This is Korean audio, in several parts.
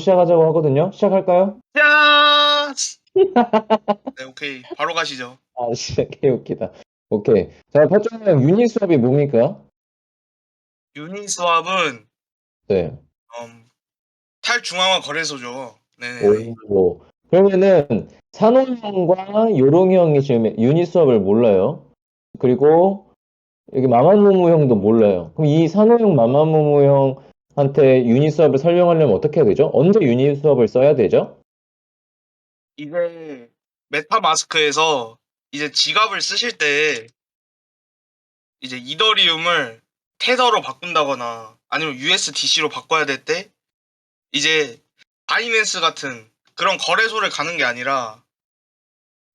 시작하자고 하거든요. 시작할까요? 짠! 네, 오케이. 바로 가시죠. 아, 시작해 웃기다. 오케이. 자, 파트너 유닛 수업이 뭡니까? 유니스왑은 네. 탈중앙화 거래소죠. 네네네. 오. 그러면은 산호형과 요롱형이 지금 유닛 수업을 몰라요. 그리고 여기 마마무무형도 몰라요. 그럼 이 산호형, 마마무무형한테 유닛 수업을 설명하려면 어떻게 해야 되죠? 언제 유닛 수업을 써야 되죠? 이제 메타마스크에서 이제 지갑을 쓰실 때 이제 이더리움을 테더로 바꾼다거나 아니면 USDC로 바꿔야 될 때 이제 바이낸스 같은 그런 거래소를 가는 게 아니라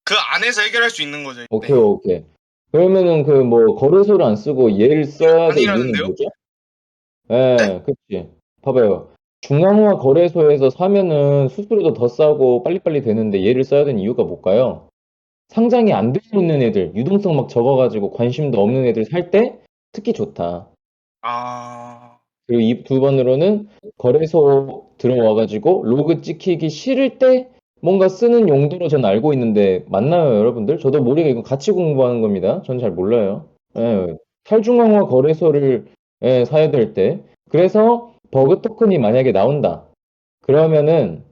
그 안에서 해결할 수 있는 거죠. 오케이, 네. 오케이. 그러면은 그 뭐 거래소를 안 쓰고 얘를 써야 될 이유는 아니라는데요? 뭐죠? 네? 예, 그치. 봐봐요. 중앙화 거래소에서 사면은 수수료도 더 싸고 빨리빨리 되는데 얘를 써야 되는 이유가 뭘까요? 상장이 안 되어 있는 애들, 유동성 막 적어가지고 관심도 없는 애들 살 때 특히 좋다. 아, 그리고 이 두 번으로는 거래소 들어와가지고 로그 찍히기 싫을 때 뭔가 쓰는 용도로 전 알고 있는데 맞나요, 여러분들? 저도 모르게 이거 같이 공부하는 겁니다. 전 잘 몰라요. 예, 탈중앙화 거래소를 사야 될 때. 그래서 버그 토큰이 만약에 나온다. 그러면은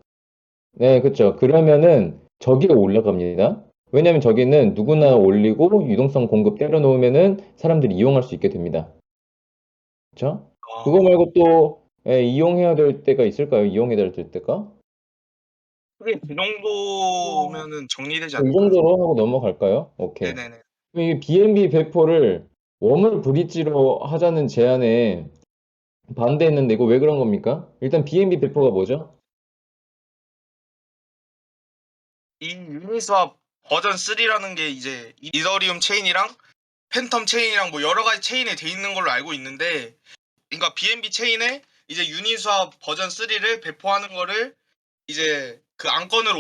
네, 그쵸. 그러면은 저기가 올라갑니다. 왜냐면 저기는 누구나 올리고 유동성 공급 때려 놓으면은 사람들이 이용할 수 있게 됩니다. 그쵸? 그거 아, 말고 또 이용해야 될 때가 있을까요? 이용해야 될 때가? 크게 그 정도면은 정리되지 이 않을까요? 정도로 하고 넘어갈까요? 오케이. 네네네. 그럼 이 BNB 배포를 웜을 브릿지로 하자는 제안에 반대했는데 이거 왜 그런 겁니까? 일단 BNB 배포가 뭐죠? 이 유니스왑 버전 3라는 게 이제 이더리움 체인이랑 팬텀 체인이랑 뭐 여러 가지 체인에 돼 있는 걸로 알고 있는데, 그러니까 BNB 체인에 이제 유니스왑 버전 3를 배포하는 거를 이제 그 안건을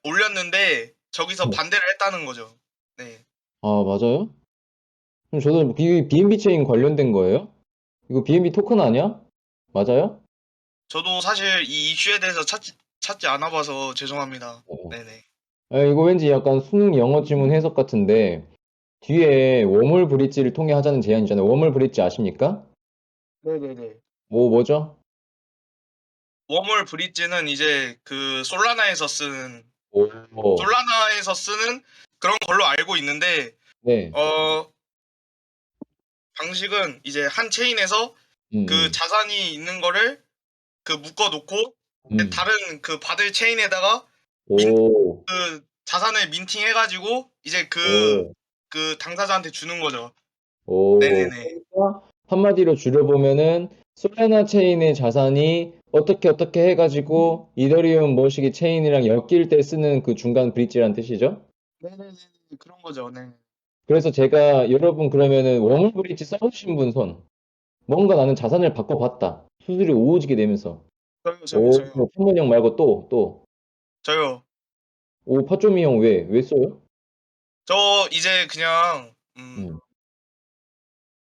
올렸는데 저기서 네. 반대를 했다는 거죠. 네. 아, 맞아요? 그럼 저도 BNB 체인 관련된 거예요? 이거 BNB 토큰 아니야? 맞아요? 저도 사실 이 이슈에 대해서 찾지 않아 봐서 죄송합니다. 어. 네네. 이거 왠지 약간 수능 영어 지문 해석 같은데 뒤에 워물 브릿지를 통해 하자는 제안이잖아요. 워물 브릿지 아십니까? 네네네. 뭐죠? 웜월 브릿지는 이제 그 오, 솔라나에서 쓰는 그런 걸로 알고 있는데, 네. 어 방식은 이제 한 체인에서 그 음, 자산이 있는 거를 그 묶어 놓고 음. 다른 그 받을 체인에다가 민 오, 그 자산을 민팅 해 가지고 이제 오, 그 당사자한테 주는 거죠. 오. 네네네. 그러니까 한마디로 줄여보면은 솔라나 체인의 자산이 어떻게 해가지고 이더리움 머시기 체인이랑 엮일 때 쓰는 그 중간 브릿지란 뜻이죠? 네네네. 그런 거죠. 네. 그래서 제가 여러분 그러면은 워물 브릿지 써보신 분 손. 뭔가 나는 자산을 바꿔봤다. 수수료 오지게 내면서. 저요. 판문이 형 말고 또. 저요. 파쪼미 형 왜 써요? 저 이제 그냥 음.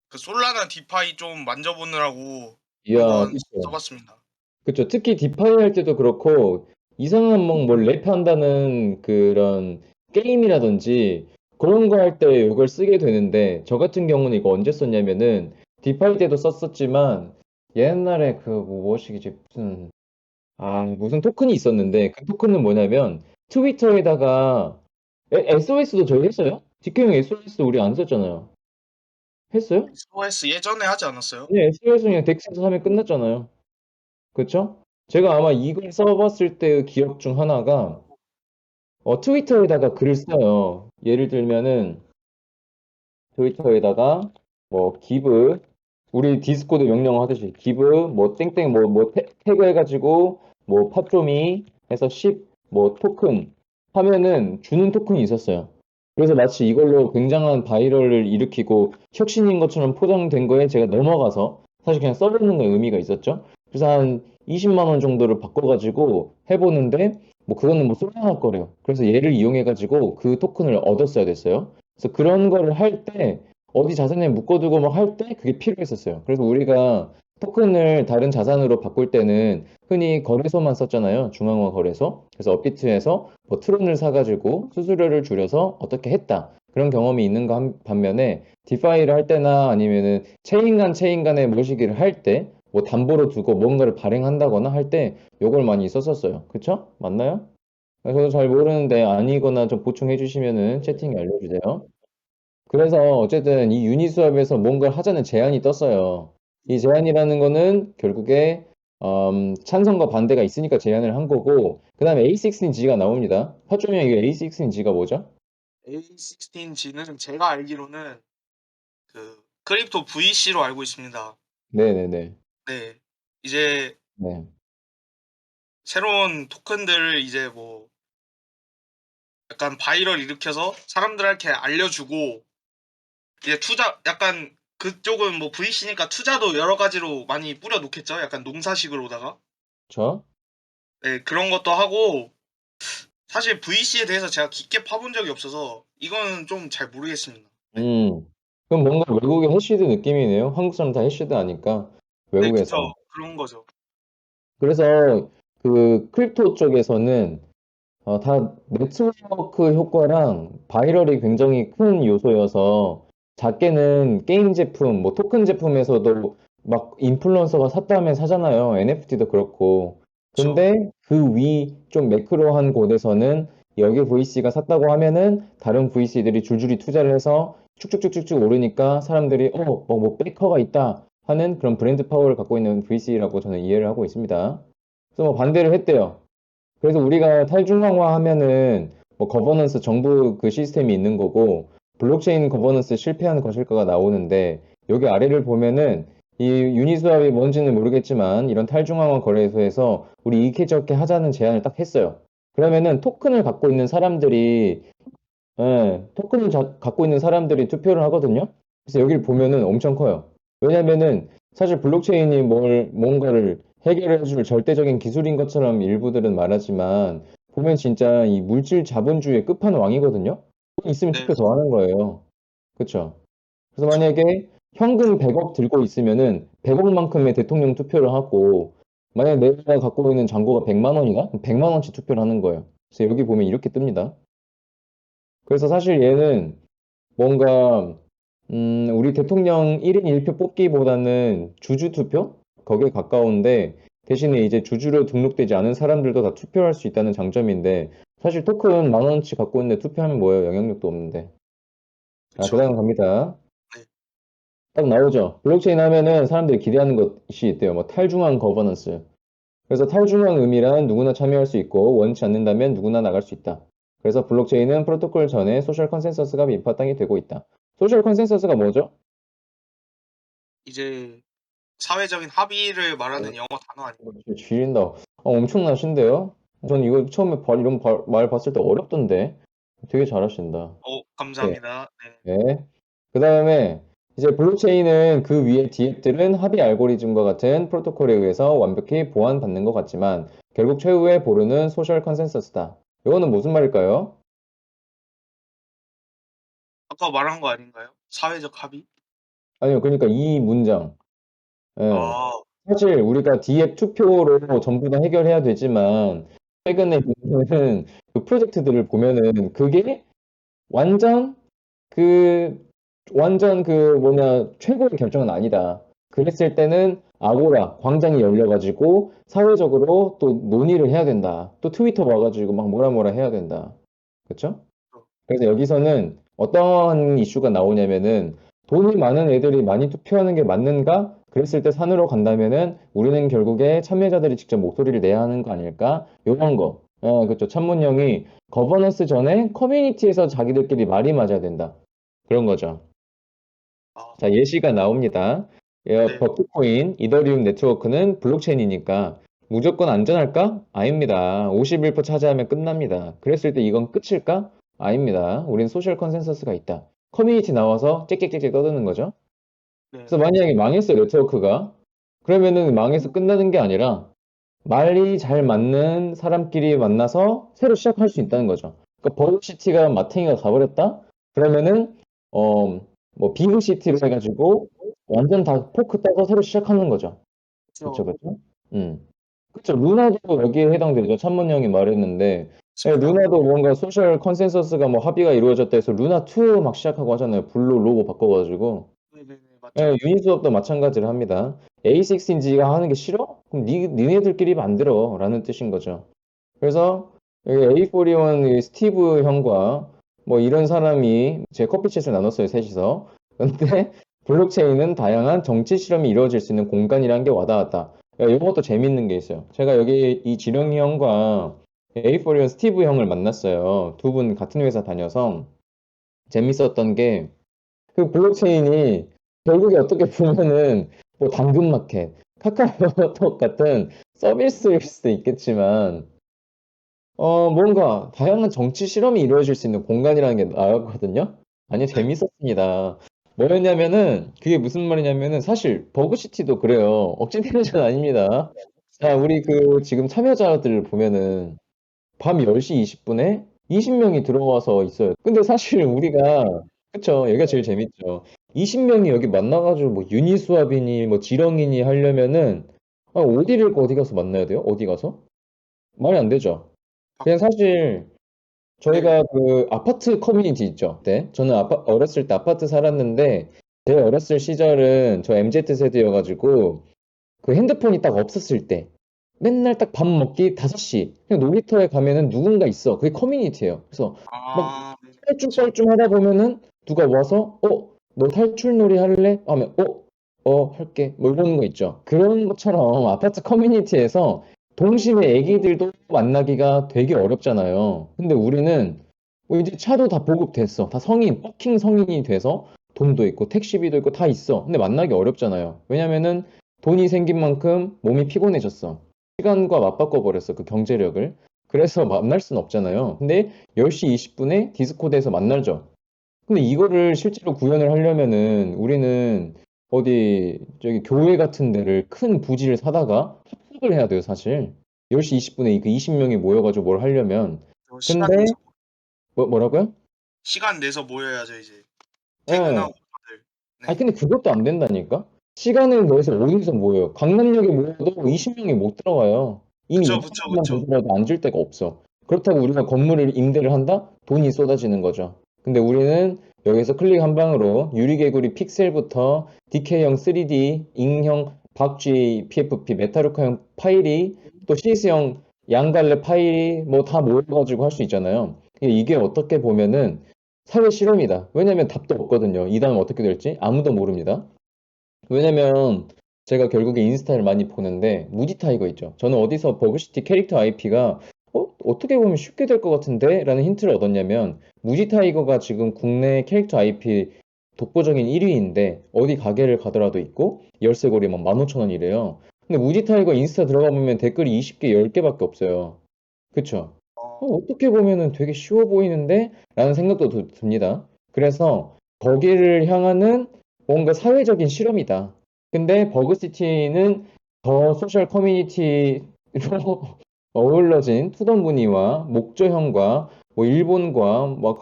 그 솔라나 디파이 좀 만져보느라고 이야, 한번 써 그쵸. 봤습니다. 그쵸. 특히 디파이 할 때도 그렇고, 이상한 뭘 랩한다는 그런 게임이라든지, 그런 거 할 때 이걸 쓰게 되는데, 저 같은 경우는 이거 언제 썼냐면은, 디파이 때도 썼었지만, 옛날에 무엇이지, 무슨 토큰이 있었는데, 그 토큰은 뭐냐면, 트위터에다가, SOS도 저희 했어요? 디케 형 SOS 우리 안 썼잖아요. 했어요? SOS 예전에 하지 않았어요? 네, SOS는 그냥 덱스에서 하면 끝났잖아요. 그쵸? 제가 아마 이걸 써봤을 때의 기억 중 하나가, 트위터에다가 글을 써요. 예를 들면은, 트위터에다가, give, 우리 디스코드 명령 하듯이, give, 땡땡, 태그 해가지고, 팟조미 해서 10, 토큰 하면은 주는 토큰이 있었어요. 그래서 마치 이걸로 굉장한 바이럴을 일으키고 혁신인 것처럼 포장된 거에 제가 넘어가서 사실 그냥 써보는 거에 의미가 있었죠. 그래서 한 20만 원 정도를 바꿔가지고 해보는데, 그거는 솔라나 거래요. 그래서 얘를 이용해가지고 그 토큰을 얻었어야 됐어요. 그래서 그런 거를 할 때, 어디 자산에 묶어두고 막 할 때 그게 필요했었어요. 그래서 우리가 토큰을 다른 자산으로 바꿀 때는 흔히 거래소만 썼잖아요. 중앙화 거래소. 그래서 업비트에서 뭐 트론을 사가지고 수수료를 줄여서 어떻게 했다. 그런 경험이 있는 반면에 디파이를 할 때나 아니면은 체인 간의 모시기를 할 때 뭐 담보로 두고 뭔가를 발행한다거나 할 때 요걸 많이 썼었어요. 그쵸? 맞나요? 저도 잘 모르는데 아니거나 좀 보충해 주시면은 채팅에 알려주세요. 그래서 어쨌든 이 유니스왑에서 뭔가를 하자는 제안이 떴어요. 이 제안이라는 거는 결국에 찬성과 반대가 있으니까 제안을 한 거고 그 다음에 A16G가 나옵니다. 화초명 이거 A16G가 뭐죠? A16G는 제가 알기로는 그 크립토 VC로 알고 있습니다. 네네네. 네. 이제 네. 새로운 토큰들을 이제 뭐 약간 바이럴 일으켜서 사람들한테 알려주고 이제 투자 약간 그쪽은 뭐 VC니까 투자도 여러 가지로 많이 뿌려 놓겠죠. 약간 농사식으로다가. 저? 네, 그런 것도 하고 사실 VC에 대해서 제가 깊게 파본 적이 없어서 이거는 좀 잘 모르겠습니다. 네. 음. 그럼 뭔가 외국의 해시드 느낌이네요. 한국 사람 다 해시드 아니까 네, 그쵸. 외국에서. 그런 거죠. 그래서 그 크립토 쪽에서는 다 네트워크 효과랑 바이럴이 굉장히 큰 요소여서 작게는 게임 제품, 뭐 토큰 제품에서도 막 인플루언서가 샀다면 사잖아요. NFT도 그렇고. 그쵸. 근데 그 위 좀 매크로한 곳에서는 여기 VC가 샀다고 하면은 다른 VC들이 줄줄이 투자를 해서 쭉쭉쭉쭉쭉 오르니까 사람들이 뭐 베이커가 있다 하는 그런 브랜드 파워를 갖고 있는 VC라고 저는 이해를 하고 있습니다. 그래서 뭐 반대를 했대요. 그래서 우리가 탈중앙화 하면은 뭐 거버넌스 정부 그 시스템이 있는 거고 블록체인 거버넌스 실패하는 것일까가 나오는데 여기 아래를 보면은 이 유니스왑이 뭔지는 모르겠지만 이런 탈중앙화 거래소에서 우리 이익 적게 하자는 제안을 딱 했어요. 그러면은 토큰을 갖고 있는 사람들이 토큰을 갖고 있는 사람들이 투표를 하거든요. 그래서 여기를 보면은 엄청 커요. 왜냐면은 사실 블록체인이 뭔가를 해결해줄 절대적인 기술인 것처럼 일부들은 말하지만 보면 진짜 이 물질 자본주의의 끝판왕이거든요. 돈 있으면 네, 투표 더 하는 거예요. 그쵸? 그래서 그쵸. 만약에 현금 100억 들고 있으면은 100억만큼의 대통령 투표를 하고 만약에 내가 갖고 있는 잔고가 100만 원이다? 100만 원치 투표를 하는 거예요. 그래서 여기 보면 이렇게 뜹니다. 그래서 사실 얘는 뭔가 우리 대통령 1인 1표 뽑기보다는 주주 투표? 거기에 가까운데 대신에 이제 주주로 등록되지 않은 사람들도 다 투표할 수 있다는 장점인데 사실 토큰 만 원치 갖고 있는데 투표하면 뭐예요? 영향력도 없는데. 그쵸. 그다음 갑니다. 네. 딱 나오죠. 블록체인 하면은 사람들이 기대하는 것이 있대요. 뭐 탈중앙 거버넌스. 그래서 탈중앙 의미란 누구나 참여할 수 있고 원치 않는다면 누구나 나갈 수 있다. 그래서 블록체인은 프로토콜 전에 소셜 컨센서스가 밑바탕이 되고 있다. 소셜 컨센서스가 뭐죠? 이제 사회적인 합의를 말하는 영어 단어 아니에요? 지린다. 엄청나신데요? 전 이거 처음에 이런 말 봤을 때 어렵던데. 되게 잘하신다. 네. 감사합니다. 네. 네. 그 다음에 이제 블록체인은 그 위에 디앱들은 합의 알고리즘과 같은 프로토콜에 의해서 완벽히 보완받는 것 같지만 결국 최후의 보루는 소셜 컨센서스다. 이거는 무슨 말일까요? 아까 말한 거 아닌가요? 사회적 합의? 아니요, 그러니까 이 문장. 예. 아, 사실 우리가 디앱 투표로 전부 다 해결해야 되지만 최근에 있는 그 프로젝트들을 보면은 그게 완전 그 완전 그 뭐냐 최고의 결정은 아니다. 그랬을 때는 아고라 광장이 열려가지고 사회적으로 또 논의를 해야 된다. 또 트위터 와가지고 막 뭐라 해야 된다. 그쵸? 그래서 여기서는 어떤 이슈가 나오냐면은 돈이 많은 애들이 많이 투표하는 게 맞는가? 그랬을 때 산으로 간다면은 우리는 결국에 참여자들이 직접 목소리를 내야 하는 거 아닐까? 요런 거. 그렇죠. 참문형이 거버넌스 전에 커뮤니티에서 자기들끼리 말이 맞아야 된다. 그런 거죠. 아, 자, 예시가 나옵니다. 네. 버트코인, 이더리움 네트워크는 블록체인이니까 무조건 안전할까? 아닙니다. 51% 차지하면 끝납니다. 그랬을 때 이건 끝일까? 아닙니다. 우린 소셜 컨센서스가 있다. 커뮤니티 나와서 짹짹짹짹 떠드는 거죠. 네. 그래서 만약에 망했어요, 네트워크가. 그러면은 망해서 끝나는 게 아니라 말이 잘 맞는 사람끼리 만나서 새로 시작할 수 있다는 거죠. 그러니까 버그시티가 마탱이가 가버렸다? 그러면은 뭐 비그시티로 해가지고 완전 다 포크 떠서 새로 시작하는 거죠. 그쵸, 그쵸. 그쵸? 그쵸. 루나도 여기에 해당되죠. 참모형이 말했는데. 예, 맞습니다. 루나도 뭔가 소셜 컨센서스가 뭐 합의가 이루어졌다 해서 루나 2 막 시작하고 하잖아요. 블루 로고 바꿔가지고. 네네네, 맞죠, 예, 맞죠. 유니스왑도 마찬가지를 합니다. A6인지가 하는 게 싫어? 그럼 니네들끼리 만들어. 라는 뜻인 거죠. 그래서 여기 A41 스티브 형과 뭐 이런 사람이 제 커피챗을 나눴어요, 셋이서. 근데 블록체인은 다양한 정치 실험이 이루어질 수 있는 공간이라는 게 와닿았다. 이것도 재밌는 게 있어요. 제가 여기 이 지렁이 형과 A41 스티브 형을 만났어요. 두 분 같은 회사 다녀서 재밌었던 게 그 블록체인이 결국에 어떻게 보면은 뭐 당근마켓, 카카오톡 같은 서비스일 수도 있겠지만 뭔가 다양한 정치 실험이 이루어질 수 있는 공간이라는 게 나왔거든요. 아니, 네. 재밌었습니다. 뭐였냐면은, 그게 무슨 말이냐면은, 사실, 버그시티도 그래요. 억지 테레전 아닙니다. 자, 우리 그, 지금 참여자들 보면은, 밤 10시 20분에 20명이 들어와서 있어요. 근데 사실 우리가, 그쵸, 여기가 제일 재밌죠. 20명이 여기 만나가지고, 뭐, 유니스왑이니, 뭐, 지렁이니 하려면은, 어디 가서 만나야 돼요? 어디 가서? 말이 안 되죠. 박- 그냥 사실 네. 저희가 그 아파트 커뮤니티 있죠. 네. 저는 어렸을 때 아파트 살았는데 제 어렸을 시절은 저 MZ 세대여가지고 그 핸드폰이 딱 없었을 때 맨날 딱 밥 먹기 5시 그냥 놀이터에 가면은 누군가 있어. 그게 커뮤니티예요. 그래서 막 아, 네. 그쵸. 뻘쭘뻘쭘 하다 보면은 누가 와서 너 탈출놀이 할래? 하면 할게. 뭐 이러는 거 있죠. 그런 것처럼 아파트 커뮤니티에서 동심의 애기들도 만나기가 되게 어렵잖아요. 근데 우리는 뭐 이제 차도 다 보급됐어. 다 성인, 퍼킹 성인이 돼서 돈도 있고 택시비도 있고 다 있어. 근데 만나기 어렵잖아요. 왜냐면은 돈이 생긴 만큼 몸이 피곤해졌어. 시간과 맞바꿔 버렸어. 그 경제력을. 그래서 만날 순 없잖아요. 근데 10시 20분에 디스코드에서 만나죠. 근데 이거를 실제로 구현을 하려면은 우리는 어디 저기 교회 같은 데를 큰 부지를 사다가 합숙을 해야 돼요, 사실. 10시 20분에 그 20명이 모여가지고 뭘 하려면. 저 근데 뭐라고요? 시간 내서 모여야죠, 이제. 예. 퇴근하고 다들. 아니 네. 근데 그것도 안 된다니까? 시간을 내서 어디서 모여요? 강남역에 모여도 20명이 못 들어가요. 이미 그쵸, 2 그쵸, 명만 그쵸. 더 들어도 앉을 데가 없어. 그렇다고 우리가 건물을 임대를 한다? 돈이 쏟아지는 거죠. 근데 우리는 여기서 클릭 한 방으로 유리개구리 픽셀부터 DK형 3D, 잉형 박쥐 PFP, 메타루카형 파일이 또 CS형 양갈래 파일이 뭐 다 모여가지고 할 수 있잖아요. 이게 어떻게 보면은 사회 실험이다. 왜냐면 답도 없거든요. 이 다음 어떻게 될지 아무도 모릅니다. 왜냐면 제가 결국에 인스타를 많이 보는데 무지타이거 있죠. 저는 어디서 버그시티 캐릭터 IP가 어떻게 보면 쉽게 될 것 같은데? 라는 힌트를 얻었냐면 무지타이거가 지금 국내 캐릭터 IP 독보적인 1위인데 어디 가게를 가더라도 있고 열쇠고리 막 15,000원이래요. 근데 무지타이거 인스타 들어가 보면 댓글이 20개, 10개밖에 없어요. 그쵸? 어, 어떻게 보면은 되게 쉬워 보이는데? 라는 생각도 듭니다. 그래서 거기를 향하는 뭔가 사회적인 실험이다. 근데 버그시티는 더 소셜 커뮤니티로 어우러진 투던 무늬와 목조형과 뭐 일본과 막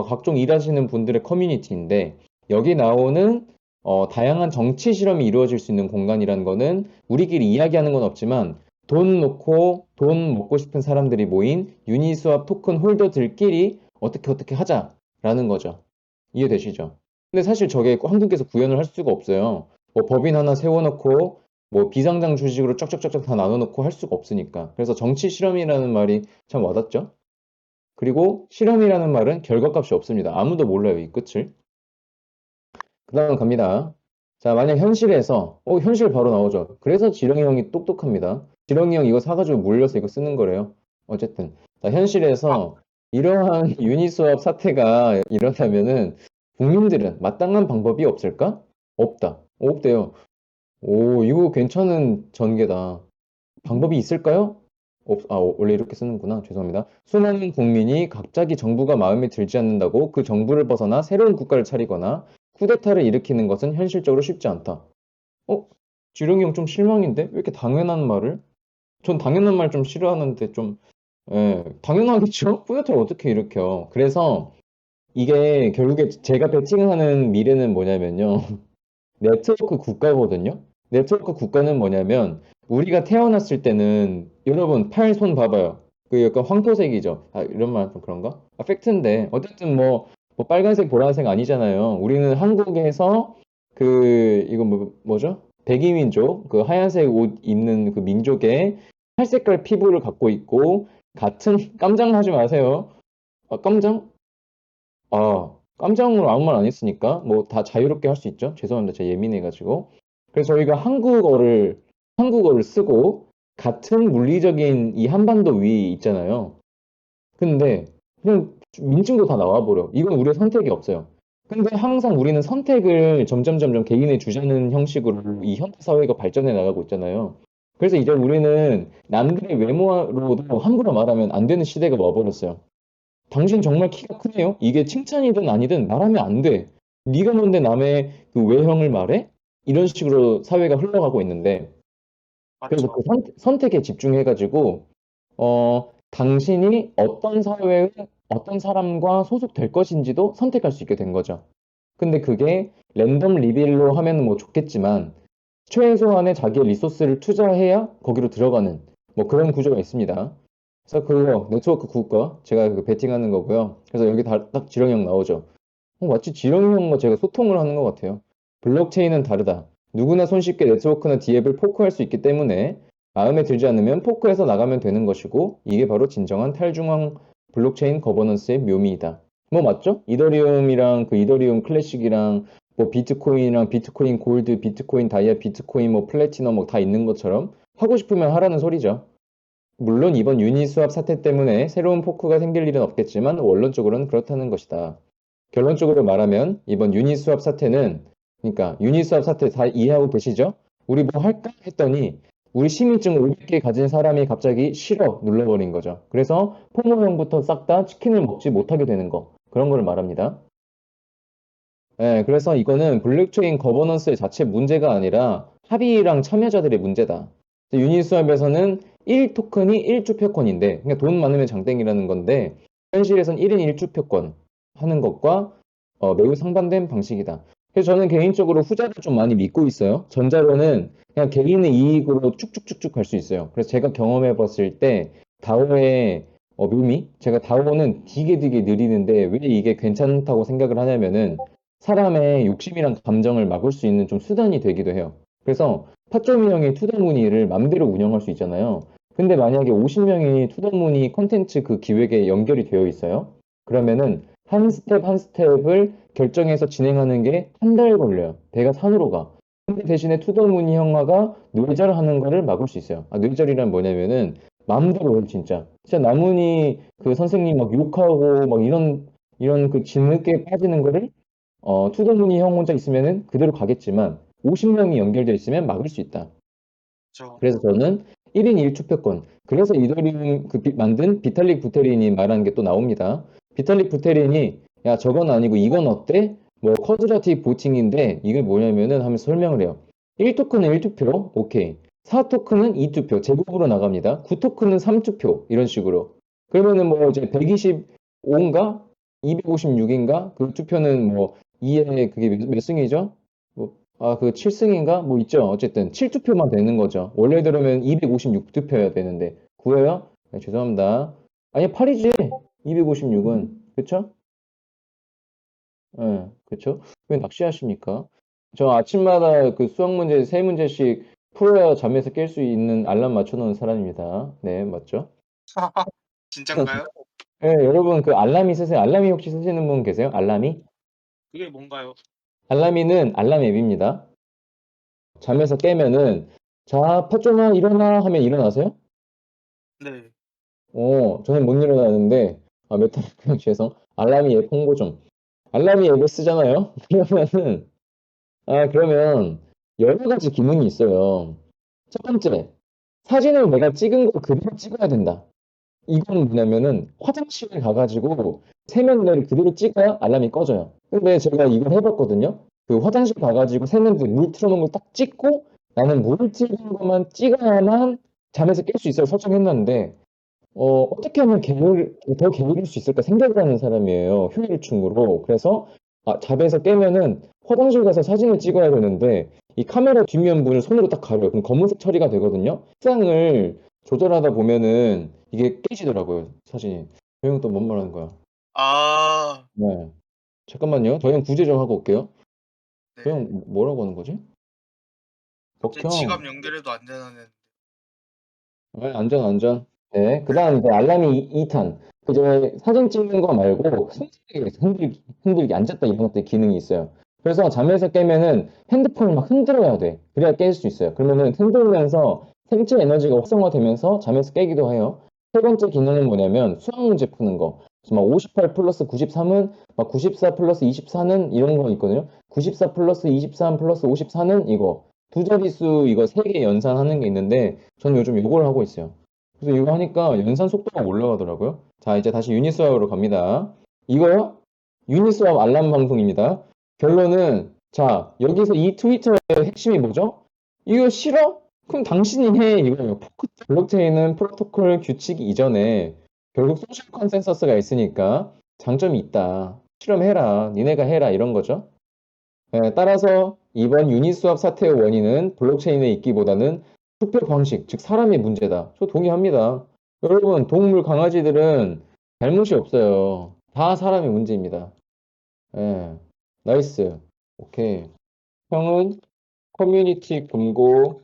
각종 일하시는 분들의 커뮤니티인데 여기 나오는 다양한 정치 실험이 이루어질 수 있는 공간이라는 거는 우리끼리 이야기하는 건 없지만 돈 놓고 돈 먹고 싶은 사람들이 모인 유니스왑 토큰 홀더들끼리 어떻게 하자라는 거죠. 이해되시죠? 근데 사실 저게 한국에서 구현을 할 수가 없어요. 뭐 법인 하나 세워놓고 뭐 비상장 주식으로 쫙쫙쫙쫙 다 나눠놓고 할 수가 없으니까. 그래서 정치 실험이라는 말이 참 와닿죠? 그리고 실험이라는 말은 결과값이 없습니다. 아무도 몰라요, 이 끝을. 그 다음 갑니다. 자, 만약 현실에서, 현실 바로 나오죠. 그래서 지렁이 형이 똑똑합니다. 지렁이 형 이거 사가지고 물려서 이거 쓰는 거래요. 어쨌든. 자, 아, 현실에서 이러한 유니스왑 사태가 일어나면은 국민들은 마땅한 방법이 없을까? 없다. 없대요. 오, 이거 괜찮은 전개다. 방법이 있을까요? 원래 이렇게 쓰는구나. 죄송합니다. 수많은 국민이 갑자기 정부가 마음에 들지 않는다고 그 정부를 벗어나 새로운 국가를 차리거나 쿠데타를 일으키는 것은 현실적으로 쉽지 않다. 어? 주룡이 형 좀 실망인데? 왜 이렇게 당연한 말을? 전 당연한 말 좀 싫어하는데 좀, 당연하겠죠? 쿠데타를 어떻게 일으켜? 그래서 이게 결국에 제가 배팅하는 미래는 뭐냐면요. 네트워크 국가거든요. 네트워크 국가는 뭐냐면 우리가 태어났을 때는 여러분 팔, 손 봐봐요. 그 약간 황토색이죠. 아, 이런 말 좀 그런가? 아, 팩트인데 어쨌든 뭐 빨간색, 보라색 아니잖아요. 우리는 한국에서 그 이거 뭐죠? 백이민족 그 하얀색 옷 입는 그 민족의 살색깔 피부를 갖고 있고 같은 깜장 하지 마세요. 아, 깜장? 깜장으로 아무 말 안 했으니까 뭐 다 자유롭게 할 수 있죠. 죄송합니다. 제가 예민해가지고. 그래서 저희가 한국어를 쓰고 같은 물리적인 이 한반도 위에 있잖아요. 근데 그냥 민증도 다 나와버려. 이건 우리의 선택이 없어요. 근데 항상 우리는 선택을 점점 개인에 주자는 형식으로 이 현대 사회가 발전해 나가고 있잖아요. 그래서 이제 우리는 남들의 외모로도 함부로 말하면 안 되는 시대가 와버렸어요. 당신 정말 키가 크네요. 이게 칭찬이든 아니든 말하면 안 돼. 네가 뭔데 남의 그 외형을 말해? 이런 식으로 사회가 흘러가고 있는데 그래서 그 맞죠. 선택에 집중해가지고 당신이 어떤 사회에 어떤 사람과 소속될 것인지도 선택할 수 있게 된 거죠. 근데 그게 랜덤 리빌로 하면 뭐 좋겠지만 최소한의 자기의 리소스를 투자해야 거기로 들어가는 뭐 그런 구조가 있습니다. 그래서 그거 네트워크 국가 제가 그 베팅하는 거고요. 그래서 여기 딱 지렁이 형 나오죠. 마치 지렁이 형과 제가 소통을 하는 것 같아요. 블록체인은 다르다. 누구나 손쉽게 네트워크나 디앱을 포크할 수 있기 때문에 마음에 들지 않으면 포크해서 나가면 되는 것이고 이게 바로 진정한 탈중앙 블록체인 거버넌스의 묘미이다. 뭐 맞죠? 이더리움이랑 그 이더리움 클래식이랑 뭐 비트코인이랑 비트코인 골드, 비트코인 다이아, 비트코인 뭐 플래티넘 뭐 다 있는 것처럼 하고 싶으면 하라는 소리죠. 물론 이번 유니스왑 사태 때문에 새로운 포크가 생길 일은 없겠지만 원론적으로는 그렇다는 것이다. 결론적으로 말하면 이번 유니스왑 사태는 그러니까 유니스왑 사태 다 이해하고 계시죠? 우리 뭐 할까 했더니 우리 시민증 500개 가진 사람이 갑자기 싫어 눌러버린 거죠. 그래서 포모형부터 싹 다 치킨을 먹지 못하게 되는 거. 그런 걸 말합니다. 네, 그래서 이거는 블록체인 거버넌스 자체 문제가 아니라 합의랑 참여자들의 문제다. 유니스왑에서는 1토큰이 1주표권인데, 그러니까 돈 많으면 장땡이라는 건데, 현실에선 1인 1주표권 하는 것과 매우 상반된 방식이다. 그래서 저는 개인적으로 후자를 좀 많이 믿고 있어요. 전자로는 그냥 개인의 이익으로 쭉쭉쭉쭉 갈 수 있어요. 그래서 제가 경험해 봤을 때, 다오의 묘미? 제가 다오는 되게 느리는데, 왜 이게 괜찮다고 생각을 하냐면은, 사람의 욕심이랑 감정을 막을 수 있는 좀 수단이 되기도 해요. 그래서 파쪼미 형이 투더무니를 맘대로 운영할 수 있잖아요. 근데 만약에 50명이 투더무니 컨텐츠 그 기획에 연결이 되어 있어요. 그러면은 한 스텝 한 스텝을 결정해서 진행하는 게 한 달 걸려요. 배가 산으로 가. 근데 대신에 투더무니 형아가 뇌절하는 거를 막을 수 있어요. 아, 뇌절이란 뭐냐면은 마음대로 해, 진짜. 진짜 나문희 그 선생님 막 욕하고 막 이런 그 진흙에 빠지는 거를 투더문이 형 혼자 있으면은 그대로 가겠지만 50명이 연결되어 있으면 막을 수 있다. 저 그래서 저는 1인 1투표권. 그래서 이더리움 만든 비탈릭 부테린이 말하는 게 또 나옵니다. 비탈릭 부테린이 야 저건 아니고 이건 어때? 뭐 쿼드라틱 보팅인데 이게 뭐냐면은 하면서 설명을 해요. 1토큰은 1투표. 오케이. 4토큰은 2투표. 제곱으로 나갑니다. 9토큰은 3투표. 이런 식으로. 그러면은 뭐 이제 125인가? 256인가? 그 투표는 뭐 2에 그게 몇 승이죠? 뭐 그 7승인가? 뭐 있죠. 어쨌든 7투표만 되는 거죠. 원래대로면 256투표여야 되는데. 9예요? 네, 죄송합니다. 아니, 8이지. 256은. 그쵸? 예, 그쵸? 왜 낚시하십니까? 저 아침마다 그 수학 문제 3문제씩 풀어야 잠에서 깰 수 있는 알람 맞춰놓은 사람입니다. 네, 맞죠? 진짠가요? 예, 여러분 그 알람이 쓰세요? 알람이 혹시 쓰시는 분 계세요? 알람이? 그게 뭔가요? 알람이는 알람 앱입니다. 잠에서 깨면은 자, 파쪼마 일어나 하면 일어나세요? 네. 저는 못 일어나는데, 메타리 죄송. 알람이 앱 홍보 좀. 알람이 앱을 쓰잖아요? 그러면 여러 가지 기능이 있어요. 첫 번째, 사진을 내가 찍은 거 그대로 찍어야 된다. 이건 뭐냐면은 화장실에 가가지고 세면대를 그대로 찍어야 알람이 꺼져요. 근데 제가 이걸 해봤거든요. 그 화장실 가가지고 세면대 물 틀어놓은 걸 딱 찍고 나는 물을 찍은 것만 찍어야만 잠에서 깰 수 있어요. 설정했는데 어떻게 하면 더 게으를 수 있을까 생각을 하는 사람이에요. 효율충으로. 그래서 잡에서 깨면은 화장실 가서 사진을 찍어야 되는데 이 카메라 뒷면부를 손으로 딱 가려요. 그럼 검은색 처리가 되거든요. 색상을 조절하다 보면은 이게 깨지더라고요, 사진이. 저 형 또 뭔 말하는 거야? 아, 네. 잠깐만요. 저 형 구제 좀 하고 올게요. 저 네. 형 뭐라고 하는 거지? 갑자기 덕형. 지갑 연결해도 안 되는. 네, 안전, 안전. 네. 그 다음 이제 알람이 2탄. 그제 사진 찍는 거 말고 흔들기, 앉았다 일어났다 기능이 있어요. 그래서 잠에서 깨면은 핸드폰을 막 흔들어야 돼. 그래야 깰 수 있어요. 그러면은 흔들면서 생체 에너지가 활성화되면서 잠에서 깨기도 해요. 세 번째 기능은 뭐냐면 수학 문제 푸는 거. 그래서 막 58 플러스 93은 막 94 플러스 24는 이런 거 있거든요. 94 플러스 23 플러스 54는 이거. 두 자릿수 이거 세 개 연산하는 게 있는데 저는 요즘 이걸 하고 있어요. 그래서 이거 하니까 연산 속도가 올라가더라고요. 자, 이제 다시 유니스왑으로 갑니다. 이거요? 유니스왑 알람 방송입니다. 결론은 자, 여기서 이 트위터의 핵심이 뭐죠? 이거 싫어? 그럼 당신이 해 이거예요. 블록체인은 프로토콜 규칙 이전에 결국 소셜 컨센서스가 있으니까 장점이 있다. 실험해라. 니네가 해라 이런 거죠. 따라서 이번 유니스왑 사태의 원인은 블록체인에 있기보다는 투표 방식, 즉 사람의 문제다. 저 동의합니다. 여러분, 동물, 강아지들은 잘못이 없어요. 다 사람의 문제입니다. 예, 나이스. 오케이. 형은 커뮤니티 금고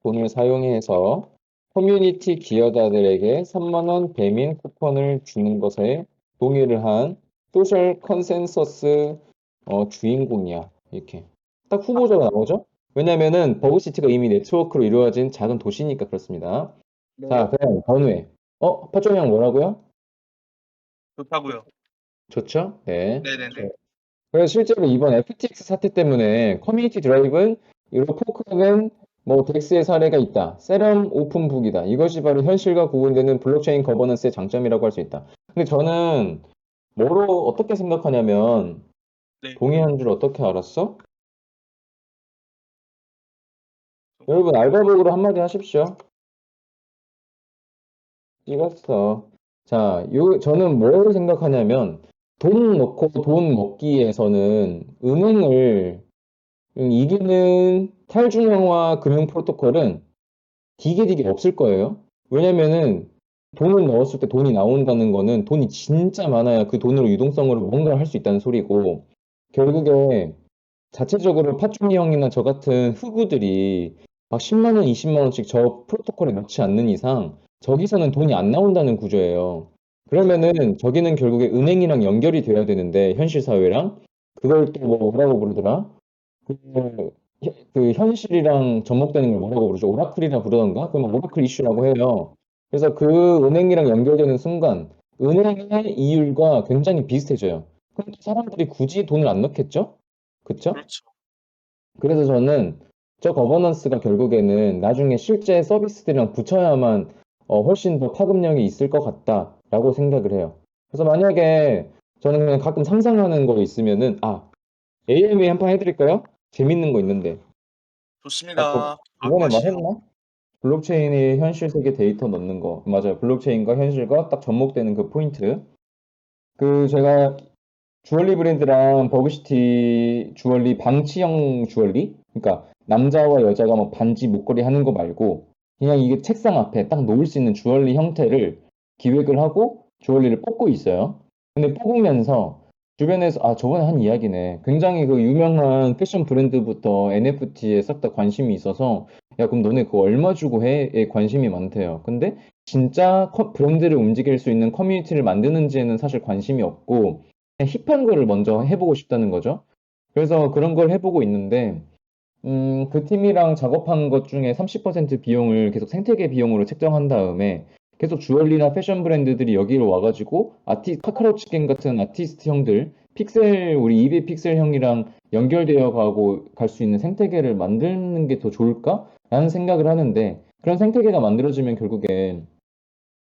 돈을 사용해서 커뮤니티 기여자들에게 3만 원 배민 쿠폰을 주는 것에 동의를 한 소셜 컨센서스 주인공이야. 이렇게. 딱 후보자가 나오죠? 왜냐면은 버그시티가 이미 네트워크로 이루어진 작은 도시니까 그렇습니다. 자, 네. 그럼 번외. 파종이 형 뭐라고요? 좋다고요. 좋죠? 네. 네네네. 그래서 실제로 이번 FTX 사태 때문에 커뮤니티 드라이브는 이런 포크는 뭐 덱스의 사례가 있다. 세럼 오픈북이다. 이것이 바로 현실과 구분되는 블록체인 거버넌스의 장점이라고 할 수 있다. 근데 저는 뭐로 어떻게 생각하냐면 네. 동의한 줄 어떻게 알았어? 여러분 알바복으로 한마디 하십시오. 찍었어. 자, 저는 뭘 생각하냐면 돈 넣고 돈 먹기에서는 은행을 이기는 탈중앙화 금융 프로토콜은 되게 없을 거예요. 왜냐면은 돈을 넣었을 때 돈이 나온다는 거는 돈이 진짜 많아야 그 돈으로 유동성으로 뭔가를 할 수 있다는 소리고 결국에 자체적으로 파충리 형이나 저 같은 흑우들이 막 10만 원, 20만 원씩 저 프로토콜에 넣지 않는 이상 저기서는 돈이 안 나온다는 구조예요. 그러면은 저기는 결국에 은행이랑 연결이 돼야 되는데 현실 사회랑 그걸 또 뭐라고 부르더라? 그, 그 현실이랑 접목되는 걸 뭐라고 부르죠? 오라클이라 부르던가? 그러면 오라클 이슈라고 해요. 그래서 그 은행이랑 연결되는 순간 은행의 이율과 굉장히 비슷해져요. 그럼 또 사람들이 굳이 돈을 안 넣겠죠? 그쵸? 그렇죠. 그래서 저는 저 거버넌스가 결국에는 나중에 실제 서비스들이랑 붙여야만 훨씬 더 파급력이 있을 것 같다라고 생각을 해요. 그래서 만약에 저는 그냥 가끔 상상하는 거 있으면은 AMA 한 판 해드릴까요? 재밌는 거 있는데. 좋습니다. 바로 저번에 하시죠. 말했나? 블록체인이 현실 세계 데이터 넣는 거. 맞아요. 블록체인과 현실과 딱 접목되는 그 포인트. 제가 주얼리 브랜드랑 버그시티 주얼리 방치형 주얼리? 그러니까 남자와 여자가 막 반지 목걸이 하는 거 말고 그냥 이게 책상 앞에 딱 놓을 수 있는 주얼리 형태를 기획을 하고 주얼리를 뽑고 있어요. 근데 뽑으면서 주변에서 저번에 한 이야기네. 굉장히 그 유명한 패션 브랜드부터 NFT에 싹 다 관심이 있어서 야 그럼 너네 그거 얼마 주고 해?에 관심이 많대요. 근데 진짜 브랜드를 움직일 수 있는 커뮤니티를 만드는지에는 사실 관심이 없고 그냥 힙한 거를 먼저 해보고 싶다는 거죠. 그래서 그런 걸 해보고 있는데, 그 팀이랑 작업한 것 중에 30% 비용을 계속 생태계 비용으로 책정한 다음에 계속 주얼리나 패션 브랜드들이 여기로 와가지고 카카로츠 게임 같은 아티스트 형들, 우리 200 픽셀 형이랑 연결되어 가고 갈 수 있는 생태계를 만드는 게 더 좋을까? 라는 생각을 하는데, 그런 생태계가 만들어지면 결국엔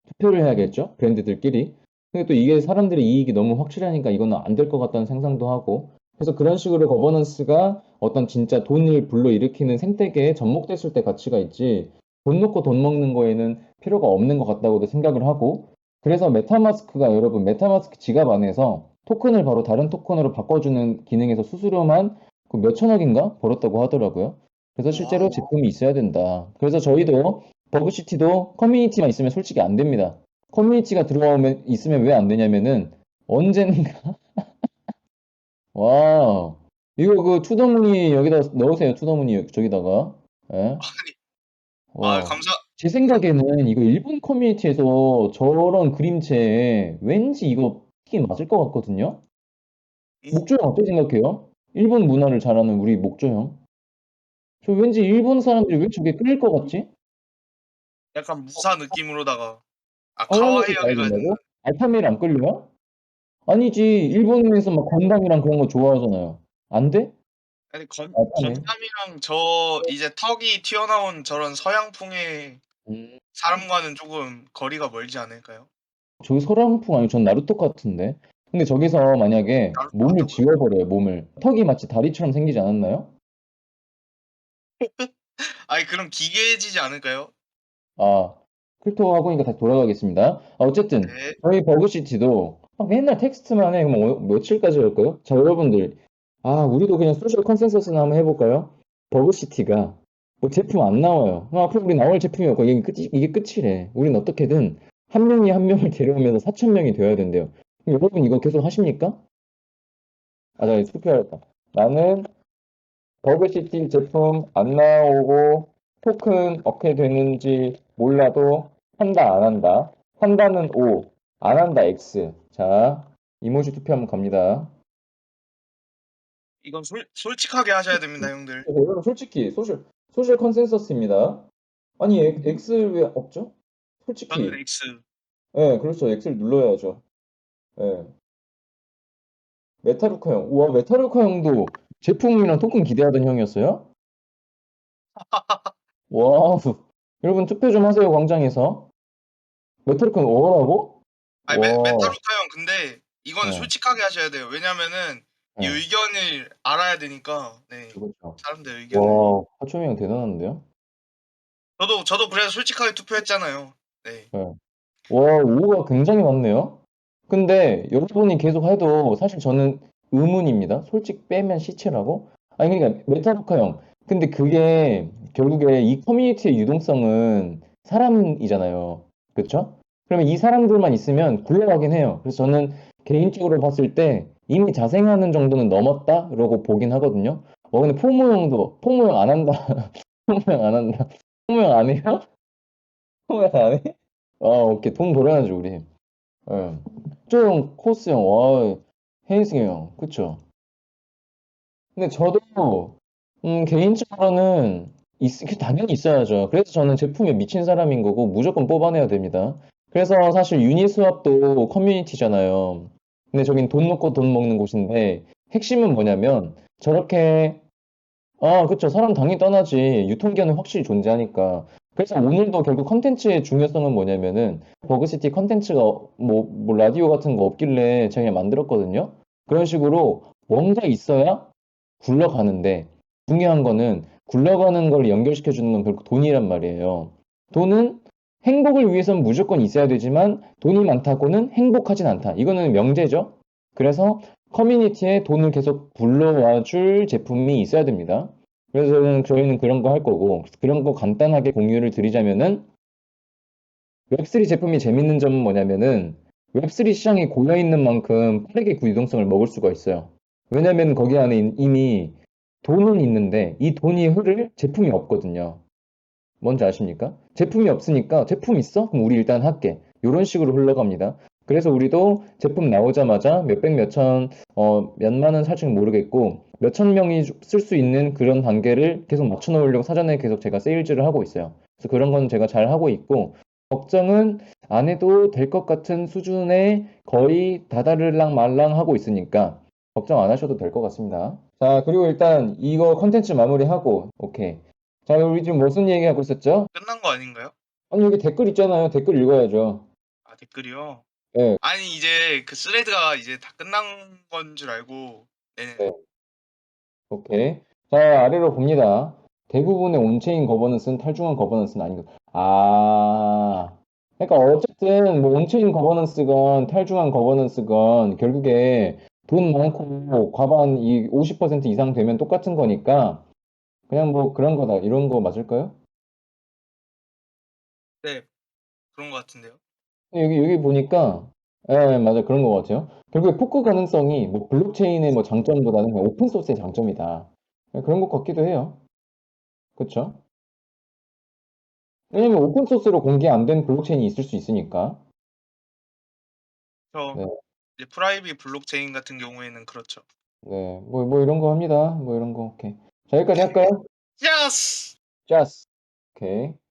투표를 해야겠죠? 브랜드들끼리. 근데 또 이게 사람들의 이익이 너무 확실하니까 이거는 안 될 것 같다는 상상도 하고. 그래서 그런 식으로 거버넌스가 어떤 진짜 돈을 불러일으키는 생태계에 접목됐을 때 가치가 있지. 돈 놓고 돈 먹는 거에는 필요가 없는 것 같다고도 생각을 하고. 그래서 메타마스크가 여러분, 메타마스크 지갑 안에서 토큰을 바로 다른 토큰으로 바꿔주는 기능에서 수수료만 그 몇천억인가 벌었다고 하더라고요. 그래서 실제로 와. 제품이 있어야 된다. 그래서 저희도 버그시티도 커뮤니티만 있으면 솔직히 안 됩니다. 커뮤니티가 들어오면 있으면 왜 안 되냐면은 언젠가 와 이거 그 투더문이 여기다 넣으세요. 투더문이 저기다가 예? 아, 와. 제 생각에는 이거 일본 커뮤니티에서 저런 그림체 왠지 이거 티 맞을 것 같거든요. 목조형 어떻게 생각해요? 일본 문화를 잘 아는 우리 목조형. 저 왠지 일본 사람들이 왜 저게 끌릴 것 같지? 약간 무사 느낌으로다가 관람객이 카와이하게 가야 가야 된다. 된다고? 알타밀 안 끌려요? 아니지. 일본에서 막 건담이랑 그런 거 좋아하잖아요. 안 돼? 아니 알타밀. 건담이랑 저 이제 턱이 튀어나온 저런 서양풍의 음. 사람과는 조금 거리가 멀지 않을까요? 저기 소랑풍 아니고 전 나루토 같은데. 근데 저기서 만약에 나루토 몸을 같다고요? 지워버려요, 몸을. 턱이 마치 다리처럼 생기지 않았나요? 아니 그럼 기괴해지지 않을까요? 아, 클토하고 이거 다시 돌아가겠습니다. 어쨌든 네. 저희 버그시티도 맨날 텍스트만 해. 그럼 며칠까지 할까요? 자, 여러분들. 아, 우리도 그냥 소셜 컨센서스나 한번 해볼까요? 버그시티가 뭐 제품 안 나와요. 앞으로 우리 나올 제품이 없고 이게 끝이래. 우린 어떻게든 한 명이 한 명을 데려오면서 4천 명이 되어야 된대요. 그럼 여러분 이거 계속 하십니까? 아, 나 투표하겠다. 나는 버그시티 제품 안 나오고 토큰 어떻게 되는지 몰라도 한다, 안 한다. 한다는 O, 안 한다, X. 자, 이모지 투표 한번 갑니다. 이건 솔직하게 하셔야 됩니다, 형들. 여러분, 솔직히, 소셜 컨센서스입니다. 아니, X 왜 없죠? 저는 솔직히. X. 예, 그렇죠. X를 눌러야죠. 예. 메타루카 형. 우와, 메타루카 형도 제품이랑 토큰 기대하던 형이었어요? 와우. 여러분, 투표 좀 하세요, 광장에서. 메탈리카는 어라고? 아니 와, 메타루카 형 근데 이거는 네, 솔직하게 하셔야 돼요. 왜냐면은 이 네, 의견을 알아야 되니까. 네. 그렇죠. 사람들 의견을. 와, 하초미 형 대단한데요? 저도 그래서 솔직하게 투표했잖아요. 네. 네. 와, 오가 굉장히 많네요. 근데 여러분이 계속 해도 사실 저는 의문입니다. 솔직 빼면 시체라고? 아니, 그러니까 메탈리카 형. 근데 그게 결국에 이 커뮤니티의 유동성은 사람이잖아요. 그렇죠? 그러면 이 사람들만 있으면 굴러가긴 해요. 그래서 저는 개인적으로 봤을 때 이미 자생하는 정도는 넘었다라고 보긴 하거든요. 근데 포무 형 안 한다. 포무 형 안 한다. 포무 형 안 해요? 포무 형 안 해? 오케이. 돈 벌어야죠, 우리. 예. 좀 코스 형, 와, 헤이승 형, 그쵸? 근데 저도 개인적으로는 당연히 있어야죠. 그래서 저는 제품에 미친 사람인 거고 무조건 뽑아내야 됩니다. 그래서 사실 유니스왑도 커뮤니티잖아요. 근데 저긴 돈 놓고 돈 먹는 곳인데 핵심은 뭐냐면 저렇게 그쵸. 사람 당연히 떠나지. 유통기한은 확실히 존재하니까. 그래서 오늘도 결국 컨텐츠의 중요성은 뭐냐면은, 버그시티 컨텐츠가 뭐 라디오 같은 거 없길래 제가 그냥 만들었거든요. 그런 식으로 뭔가 있어야 굴러가는데, 중요한 거는 굴러가는 걸 연결시켜주는 건 결국 돈이란 말이에요. 돈은 행복을 위해서는 무조건 있어야 되지만, 돈이 많다고는 행복하진 않다. 이거는 명제죠. 그래서 커뮤니티에 돈을 계속 불러와 줄 제품이 있어야 됩니다. 그래서 저희는 그런 거 할 거고, 그런 거 간단하게 공유를 드리자면은, 웹3 제품이 재밌는 점은 뭐냐면은, 웹3 시장이 고여있는 만큼 빠르게 그 유동성을 먹을 수가 있어요. 왜냐면 거기 안에 이미 돈은 있는데, 이 돈이 흐를 제품이 없거든요. 뭔지 아십니까? 제품이 없으니까 제품 있어? 그럼 우리 일단 할게. 이런 식으로 흘러갑니다. 그래서 우리도 제품 나오자마자 몇백, 몇천, 몇만 원 살지는 모르겠고 몇천 명이 쓸 수 있는 그런 단계를 계속 맞춰 놓으려고 사전에 계속 제가 세일즈를 하고 있어요. 그래서 그런 건 제가 잘 하고 있고 걱정은 안 해도 될 것 같은 수준에 거의 다다르랑 말랑 하고 있으니까 걱정 안 하셔도 될 것 같습니다. 자, 그리고 일단 이거 컨텐츠 마무리하고 오케이. 자, 우리 지금 무슨 얘기하고 있었죠? 끝난 거 아닌가요? 아니, 여기 댓글 있잖아요. 댓글 읽어야죠. 아, 댓글이요? 네, 아니 이제 그 스레드가 이제 다 끝난 건 줄 알고. 네네. 네, 오케이. 자, 아래로 봅니다. 대부분의 온체인 거버넌스는 탈중한 거버넌스는 아니고. 아, 그러니까 어쨌든 뭐 온체인 거버넌스건 탈중앙 거버넌스건 결국에 돈 많고 과반 이 50% 이상 되면 똑같은 거니까 그냥 뭐 그런 거다. 이런 거 맞을까요? 네, 그런 것 같은데요. 여기 보니까 예, 맞아. 그런 것 같아요. 결국에 포크 가능성이 뭐 블록체인의 뭐 장점보다는 그냥 오픈 소스의 장점이다. 예, 그런 것 같기도 해요. 그렇죠? 왜냐면 오픈 소스로 공개 안 된 블록체인이 있을 수 있으니까. 저 네, 이제 프라이빗 블록체인 같은 경우에는 그렇죠. 네. 뭐 이런 거 합니다. 뭐 이런 거. 오케이. 자, 여기까지 할까요? 예스! 짜스. 오케이.